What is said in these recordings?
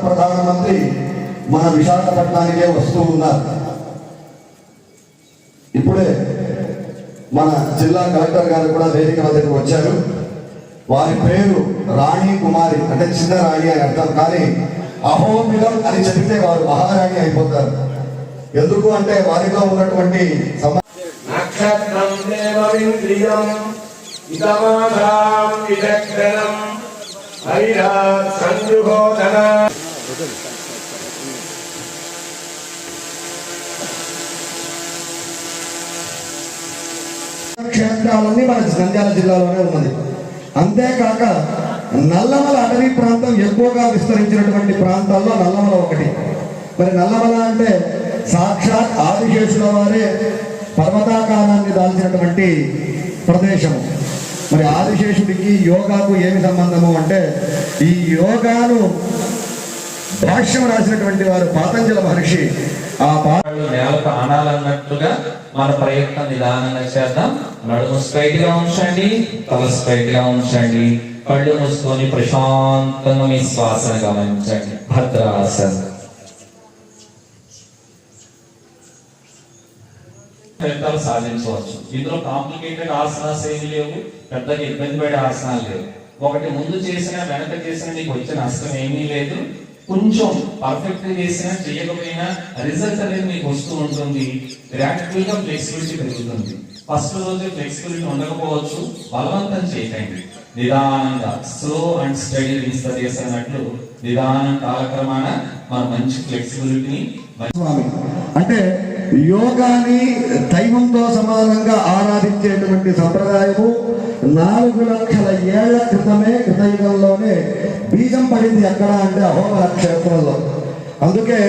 ప్రధానమంత్రి మన విశాఖపట్నానికే వస్తూ ఉన్నారు. ఇప్పుడే మన జిల్లా కలెక్టర్ గారు కూడా వేదిక వద్దకు వచ్చారు. వారి పేరు రాణి కుమారి, అంటే చిన్న రాణి అని అర్థం. కానీ అహోబిలం అని చెబితే వారు మహారాణి అయిపోతారు. ఎందుకు అంటే వారిలో ఉన్నటువంటి క్షేత్రాలన్నీ మన నంద్యాల జిల్లాలోనే ఉన్నది. అంతేకాక నల్లమల అటవీ ప్రాంతం ఎక్కువగా విస్తరించినటువంటి ప్రాంతాల్లో నల్లమల ఒకటి. మరి నల్లమల అంటే సాక్షాత్ ఆదిశేషుల వారే పర్వతాకారాన్ని దాల్చినటువంటి ప్రదేశము. మరి ఆదిశేషుడికి యోగాకు ఏమి సంబంధము అంటే, ఈ యోగాను భాష్యం రాసినటువంటి వారు పాతంజల మహర్షి. ఆ నేలకు ఆనాలన్నట్టుగా మన ప్రయత్నం నిదానంగా చేద్దాం. నడుము స్ట్రైట్ గా ఉంచండి, తల స్ట్రైట్ గా ఉంచండి, కళ్ళు మూసుకొని ప్రశాంతంగా మీ శ్వాసను గమనించండి. భద్రాసనం ఫలితాలు సాధించవచ్చు. ఇందులో కాంప్లికేటెడ్ ఆసనాలు ఏమి లేవు, పెద్దగా ఇబ్బంది పడే ఆసనాలు లేవు. ఒకటి ముందు చేసిన వెనక చేసిన నీకు వచ్చిన నష్టం ఏమీ లేదు. కొంచెం పర్ఫెక్ట్ చేసినా చేయకపోయినా రిజల్ట్ అనేది మీకు వస్తూ ఉంటుంది. గ్రాడ్యువల్ గా ఫ్లెక్సిబిలిటీ పెరుగుతుంది. ఫస్ట్ రోజు ఫ్లెక్సిబిలిటీ ఉండకపోవచ్చు, బలవంతం చేయకండి. నిదానంగా slow and steady wins the race అన్నట్లు నిదానం కాలక్రమాన మన మంచి ఫ్లెక్సిబిలిటీని అంటే యోగాని దైవంతో సమానంగా ఆరాధించేటువంటి సంప్రదాయము 4 లక్షల ఏళ్ల క్రితమే కృతయుగంలోనే బీజం పడింది. ఎక్కడ అంటే అహోబల క్షేత్రంలో. అందుకే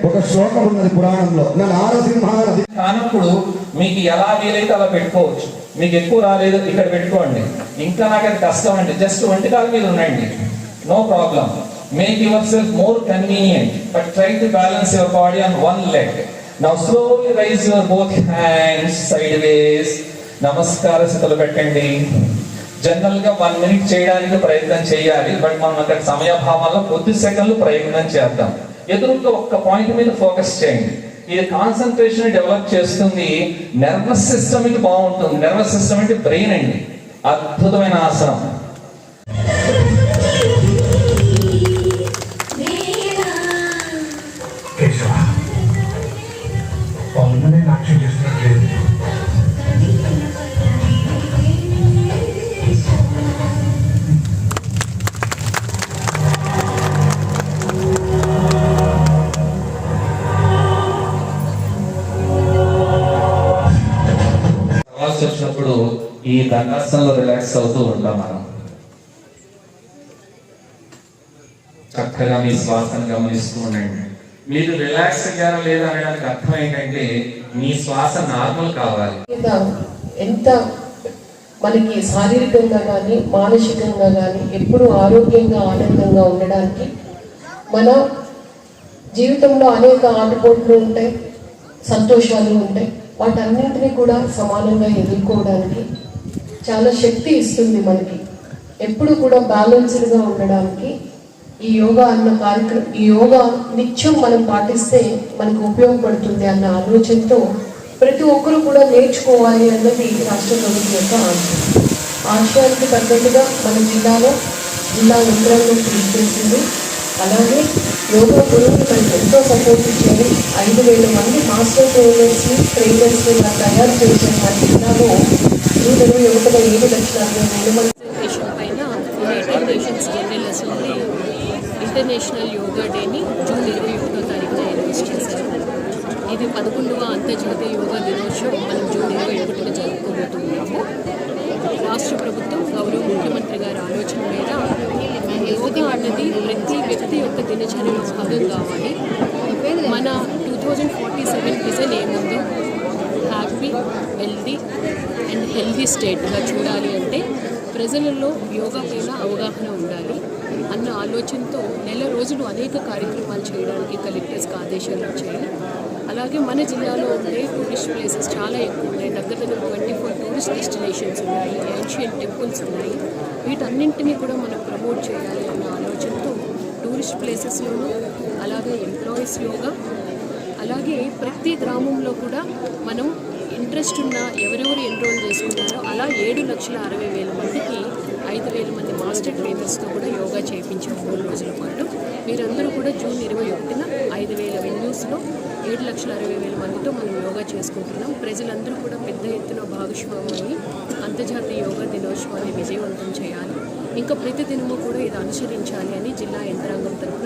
ఒక శ్లోకం ఉన్నది పురాణంలో, నారసింహ నది కానప్పుడు మీకు ఎలా వీలైతే అలా పెట్టుకోవచ్చు. మీకు ఎక్కువ రాలేదు ఇక్కడ పెట్టుకోండి. ఇంకా నాకు అది కష్టం అండి, జస్ట్ వంటికాల మీద ఉండండి, no problem. Make yourself more convenient, but try to balance your body on one leg. Now slowly raise your both hands sideways. నమస్కార స్థితిలో పెట్టండి. జనరల్ గా 1 మినిట్ చేయడానికి ప్రయత్నం చేయాలి, బట్ మనం అక్కడ సమయభావంలో కొద్ది సెకండ్లు ప్రయత్నం చేద్దాం. ఎదురుగా ఒక్క పాయింట్ మీద ఫోకస్ చేయండి. ఇది కాన్సన్ట్రేషన్ డెవలప్ చేస్తుంది. నర్వస్ సిస్టమ్ కి బాగుంటుంది. నర్వస్ సిస్టమ్ అంటే బ్రెయిన్ అండి. అద్భుతమైన ఆసనం. వచ్చినప్పుడు ఈ దండాసనంలో రిలాక్స్ అవుతూ ఉంటాం. మనం చక్కగా మీ శ్వాసను గమనిస్తూ ఉండండి. మీరు రిలాక్స్ అయ్యారా లేదా అనడానికి అర్థం ఏంటంటే మీ శ్వాస నార్మల్ కావాలి. ఎంత మనకి శారీరకంగా కానీ మానసికంగా కానీ ఎప్పుడు ఆరోగ్యంగా ఆనందంగా ఉండడానికి మన జీవితంలో అనేక ఆటుపోట్లు ఉంటాయి, సంతోషాలు ఉంటాయి. వాటన్నింటినీ కూడా సమానంగా ఎదుర్కోవడానికి చాలా శక్తి ఇస్తుంది మనకి. ఎప్పుడు కూడా బ్యాలెన్స్డ్గా ఉండడానికి ఈ యోగా అన్న కార్యక్రమం, ఈ యోగా నిత్యం మనం పాటిస్తే మనకు ఉపయోగపడుతుంది అన్న ఆలోచనతో ప్రతి ఒక్కరు కూడా నేర్చుకోవాలి అన్నది రాష్ట్ర ప్రభుత్వం యొక్క ఆశయానికి తగ్గట్టుగా మన జిల్లా యంత్రాంగం కృషి చేసింది. అలాగే యోగా గురువులు మనకు ఎంతో సపోర్ట్ ఇచ్చారు. 5,000 మంది మాస్టర్ ట్రైనర్స్ని తయారు చేసిన మన జిల్లాలో 1,7 లక్షల మంది పైన United nations general assembly international yoga డేని జూన్ 21వ తారీఖున అనౌన్స్ చేశారు. ఇది 11వ అంతర్జాతీయ యోగా దినోత్సవం మనం జూన్ 21న జరుపుకోబోతున్నాము. రాష్ట్ర ప్రభుత్వం గౌరవ ముఖ్యమంత్రి గారి ఆలోచన మీద యోగా అన్నది ప్రతి వ్యక్తి యొక్క దినచర్యలో భాగం కావాలి. మన 2047 విజన్ ఏముందో హ్యాపీ, వెల్తీ అండ్ హెల్తీ స్టేట్గా చూడాలి అంటే ప్రజలలో యోగా పైన అవగాహన ఉండాలి అన్న ఆలోచనతో నెల రోజులు అనేక కార్యక్రమాలు చేయడానికి కలెక్టర్స్కి ఆదేశాలు వచ్చాయి. అలాగే మన జిల్లాలో ఉండే టూరిస్ట్ ప్లేసెస్ చాలా ఎక్కువ ఉన్నాయి. దగ్గర 24 టూరిస్ట్ డెస్టినేషన్స్ ఉన్నాయి, ఏన్షియంట్ టెంపుల్స్ ఉన్నాయి. వీటన్నింటినీ కూడా మనం ప్రమోట్ చేయాలి అన్న ఆలోచనతో టూరిస్ట్ ప్లేసెస్లోనూ, అలాగే ఎంప్లాయీస్ యోగా, అలాగే ప్రతి గ్రామంలో కూడా మనం ఇంట్రెస్ట్ ఉన్న ఎవరెవరు ఎన్రోల్ చేసుకున్నారో అలా 7,60,000 మందికి 5,000 మంది మాస్టర్ ట్రైనర్స్తో కూడా యోగా చేయించాం 3 రోజుల పాటు. మీరందరూ కూడా జూన్ 21న 5,000 వెన్యూస్లో 7,60,000 మందితో మనం యోగా చేసుకుంటున్నాం. ప్రజలందరూ కూడా పెద్ద ఎత్తున భాగస్వామ్యమై అంతర్జాతీయ యోగా దినోత్సవాన్ని విజయవంతం చేయాలి. ఇంకా ప్రతి దినము కూడా ఇది అనుసరించాలి అని జిల్లా యంత్రాంగం తరఫున